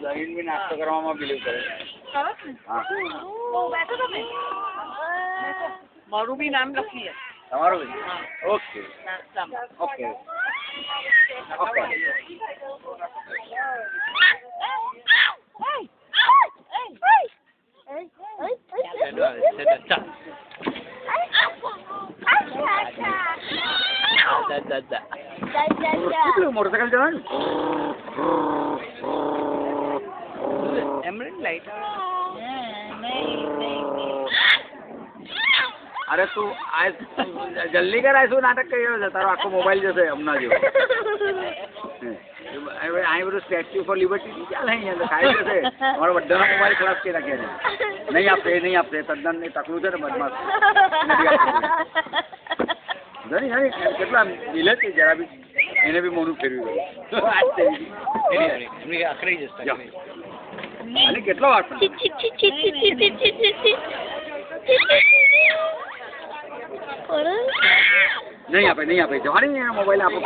જમીન બી નાસ્તો કરવામાં બિલીવ કરે. હા મારું બી નામ લખીએ. તમારું બી? Okay okay okay. કેટલું મોટરસાઇકલ જવાનું? એમરેન લાઈટ. અરે તું આ જલ્દી કરાય, શું નાટક કરી રહ્યો છે? તારો આખો મોબાઈલ જશે હમણાં જેવો. અહીં બધું સ્ટેચ્યુ ફોર લિબર્ટી ચાલે અહીંયા ખાઈ જશે. અમારો બધાનો મોબાઈલ ખરાબ કરી નાખ્યા છે. નહીં આપે તદ્દન નહીં તકલું છે ને બદમાશ. જાણી જાણી કેટલા દિલે છે જરા બી એને બી મોનું ફેરવી ગયું. અને કેટલો વાર નહીં આપે જવાની મોબાઈલ આપો.